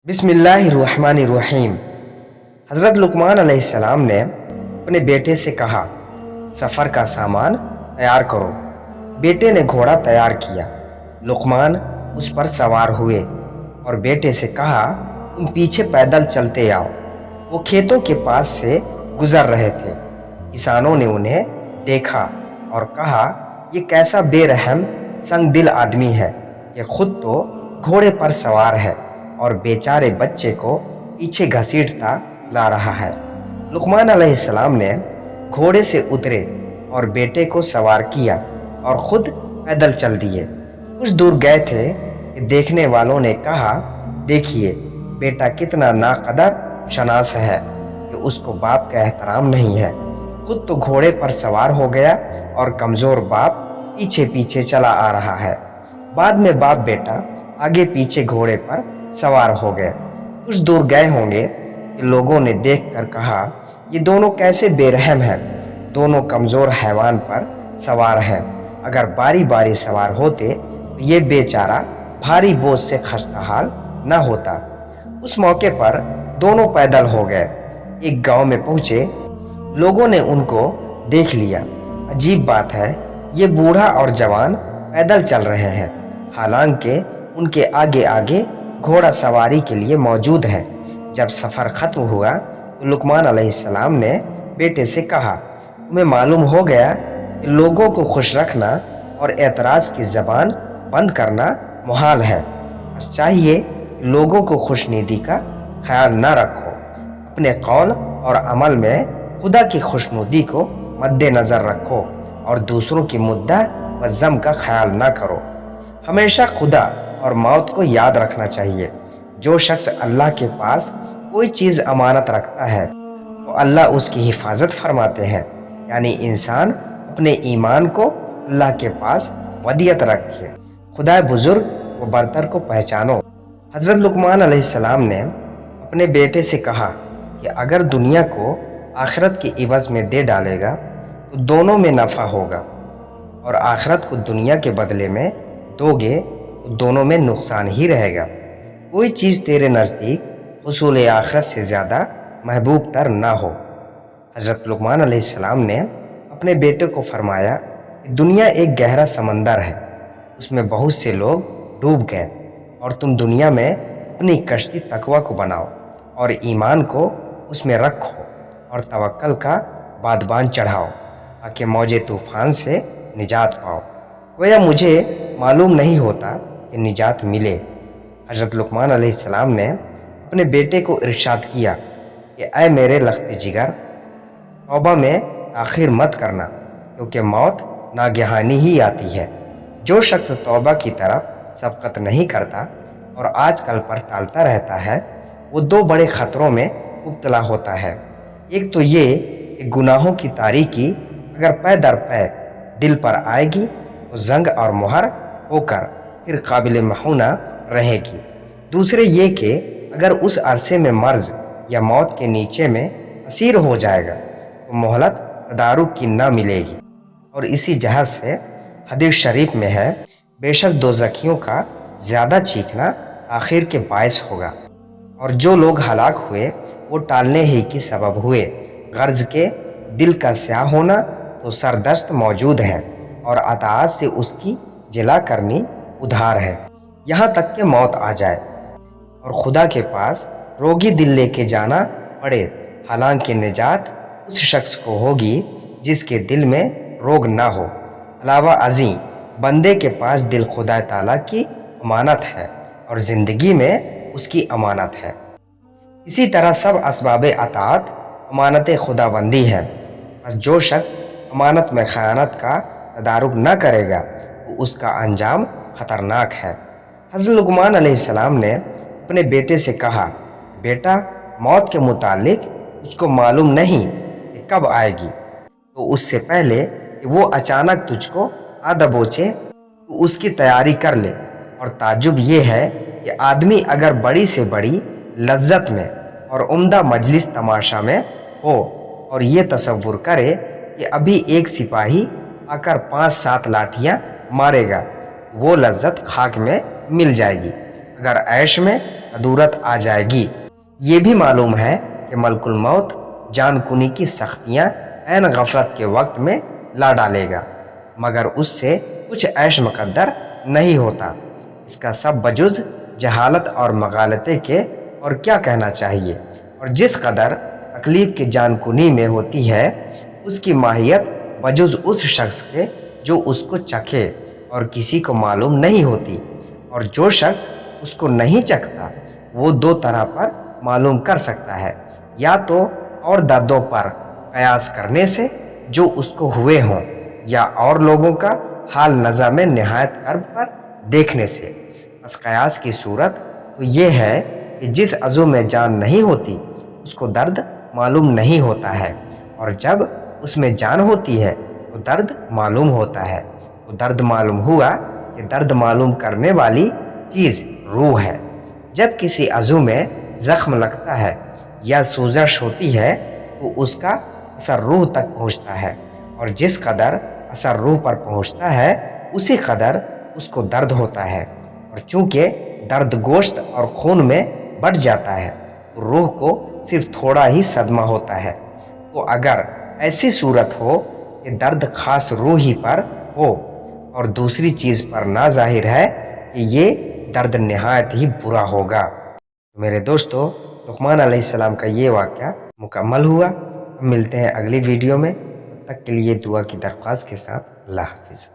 बिस्मिल्लाहिर्रहमानिर्रहीम। हज़रत लुकमान अलैहिस्सलाम ने अपने बेटे से कहा, सफ़र का सामान तैयार करो। बेटे ने घोड़ा तैयार किया। लुकमान उस पर सवार हुए और बेटे से कहा, तुम पीछे पैदल चलते आओ। वो खेतों के पास से गुजर रहे थे। किसानों ने उन्हें देखा और कहा, ये कैसा बेरहम संग दिल आदमी है, ये खुद तो घोड़े पर सवार है और बेचारे बच्चे को पीछे घसीटता ला रहा है। लुकमान अलैहिस्सलाम ने घोड़े से उतरे और बेटे को सवार किया और खुद पैदल चल दिए। कुछ दूर गए थे कि देखने वालों ने कहा, देखिए बेटा कितना नाकदर शनास है कि उसको बाप का एहतराम नहीं है। खुद तो घोड़े पर सवार हो गया और कमजोर बाप पीछे पीछे चला आ रहा है। बाद में बाप बेटा आगे पीछे घोड़े पर सवार हो गए। कुछ दूर गए होंगे कि लोगों ने देखकर कहा, ये दोनों कैसे बेरहम हैं, दोनों कमजोर हैवान पर सवार हैं। अगर बारी बारी सवार होते तो ये बेचारा भारी बोझ से खस्ताहाल न होता। उस मौके पर दोनों पैदल हो गए। एक गांव में पहुंचे। लोगों ने उनको देख लिया। अजीब बात है, ये बूढ़ा और जवान पैदल चल रहे हैं, हालांकि उनके आगे आगे घोड़ा सवारी के लिए मौजूद है। जब सफ़र ख़त्म हुआ तो लुकमान अलैहिस्सलाम ने बेटे से कहा, तुम्हें मालूम हो गया कि लोगों को खुश रखना और एतराज़ की ज़बान बंद करना मुहाल है। बस चाहिए कि लोगों को खुशनुदी का ख्याल न रखो। अपने कौल और अमल में खुदा की खुशनुदी को मद्देनज़र रखो और दूसरों की मुद्दा व ज़म का ख्याल न करो। हमेशा खुदा और मौत को याद रखना चाहिए। जो शख्स अल्लाह के पास कोई चीज़ अमानत रखता है तो अल्लाह उसकी हिफाजत फरमाते हैं। यानी इंसान अपने ईमान को अल्लाह के पास वदियत रखे। खुदा बुजुर्ग व बरतर को पहचानो। हज़रत लुकमान अलैहिस्सलाम ने अपने बेटे से कहा कि अगर दुनिया को आखिरत के इवज़ में दे डालेगा तो दोनों में नफ़ा होगा, और आखिरत को दुनिया के बदले में दोगे तो दोनों में नुकसान ही रहेगा। कोई चीज़ तेरे नज़दीक हुसूल आखिरत से ज़्यादा महबूब तर ना हो। हज़रत लुकमान अलैहिस्सलाम ने अपने बेटे को फरमाया कि दुनिया एक गहरा समंदर है, उसमें बहुत से लोग डूब गए, और तुम दुनिया में अपनी कश्ती तकवा को बनाओ और ईमान को उसमें रखो और तवक्कल का बादबान चढ़ाओ ताकि मौजे तूफ़ान से निजात पाओ। गोया मुझे मालूम नहीं होता कि निजात मिले। हज़रत लुकमान अलैहिस्सलाम ने अपने बेटे को इरशाद किया कि ऐ मेरे लख्ते जिगर, तौबा में आखिर मत करना, क्योंकि मौत नागहानी ही आती है। जो शख्स तौबा की तरफ सबकत नहीं करता और आजकल पर टालता रहता है, वो दो बड़े ख़तरों में मुब्तला होता है। एक तो ये कि गुनाहों की तारीकी अगर पै दर पै दिल पर आएगी तो जंग और मुहर होकर फिर काबिल महूना रहेगी। दूसरे ये कि अगर उस अरसे में मर्ज या मौत के नीचे में असीर हो जाएगा तो मोहलत तदारुक की ना मिलेगी। और इसी जहाज से हदीस शरीफ में है, बेशक दोज़खियों का ज़्यादा चीखना आखिर के बायस होगा, और जो लोग हलाक हुए वो टालने ही की सबब हुए। गर्ज के दिल का स्याह होना तो सरदस्त मौजूद है, और अताअत से उसकी जिला करनी उधार है, यहाँ तक कि मौत आ जाए और खुदा के पास रोगी दिल लेके जाना पड़े। हालांकि निजात उस शख्स को होगी जिसके दिल में रोग ना हो। अलावा अज़ीं बंदे के पास दिल खुदा ताला की अमानत है और ज़िंदगी में उसकी अमानत है। इसी तरह सब असबाब अताअत अमानत खुदाबंदी है। बस जो शख्स अमानत में ख़यानत का तदारुक न करेगा तो उसका अंजाम ख़तरनाक है। हज़रत लुकमान अलैहिस्सलाम ने अपने बेटे से कहा, बेटा मौत के मुतालिक तुझको मालूम नहीं कि कब आएगी, तो उससे पहले कि वो अचानक तुझको आ दबोचे तो उसकी तैयारी कर ले। और ताज्जुब ये है कि आदमी अगर बड़ी से बड़ी लज्जत में और उम्दा मजलिस तमाशा में हो और ये तसव्वुर करे कि अभी एक सिपाही आकर 5-7 लाठियाँ मारेगा, वो लज्जत खाक में मिल जाएगी। अगर ऐश में अदूरत आ जाएगी। ये भी मालूम है कि मलकुल मौत जानकुनी की सख्तियां ऐन गफलत के वक्त में ला डालेगा, मगर उससे कुछ ऐश मुकद्दर नहीं होता। इसका सब बजुज जहालत और मगालते के और क्या कहना चाहिए। और जिस कदर तकलीफ की जानकुनी में होती है, उसकी माहियत बजुज उस शख्स के जो उसको चखे और किसी को मालूम नहीं होती। और जो शख्स उसको नहीं चखता वो दो तरह पर मालूम कर सकता है, या तो और दर्दों पर कयास करने से जो उसको हुए हों, या और लोगों का हाल नज़र में निहायत कर्ब पर देखने से। बस कयास की सूरत तो ये है कि जिस अज़ू में जान नहीं होती उसको दर्द मालूम नहीं होता है, और जब उसमें जान होती है तो दर्द मालूम होता है। तो दर्द मालूम हुआ कि दर्द मालूम करने वाली चीज़ रूह है। जब किसी अज़ू में ज़ख्म लगता है या सूजश होती है तो उसका असर रूह तक पहुँचता है, और जिस कदर असर रूह पर पहुँचता है उसी कदर उसको दर्द होता है। और चूँकि दर्द गोश्त और खून में बढ़ जाता है तो रूह को सिर्फ थोड़ा ही सदमा होता है। तो अगर ऐसी सूरत हो कि दर्द खास रूह ही पर हो और दूसरी चीज़ पर ना जाहिर है कि ये दर्द निहायत ही बुरा होगा। मेरे दोस्तों, लुक़मान अलैहिस्सलाम का ये वाक़या मुकम्मल हुआ। हम मिलते हैं अगली वीडियो में। तब तक के लिए दुआ की दरख्वास्त के साथ अल्लाह हाफ़िज़।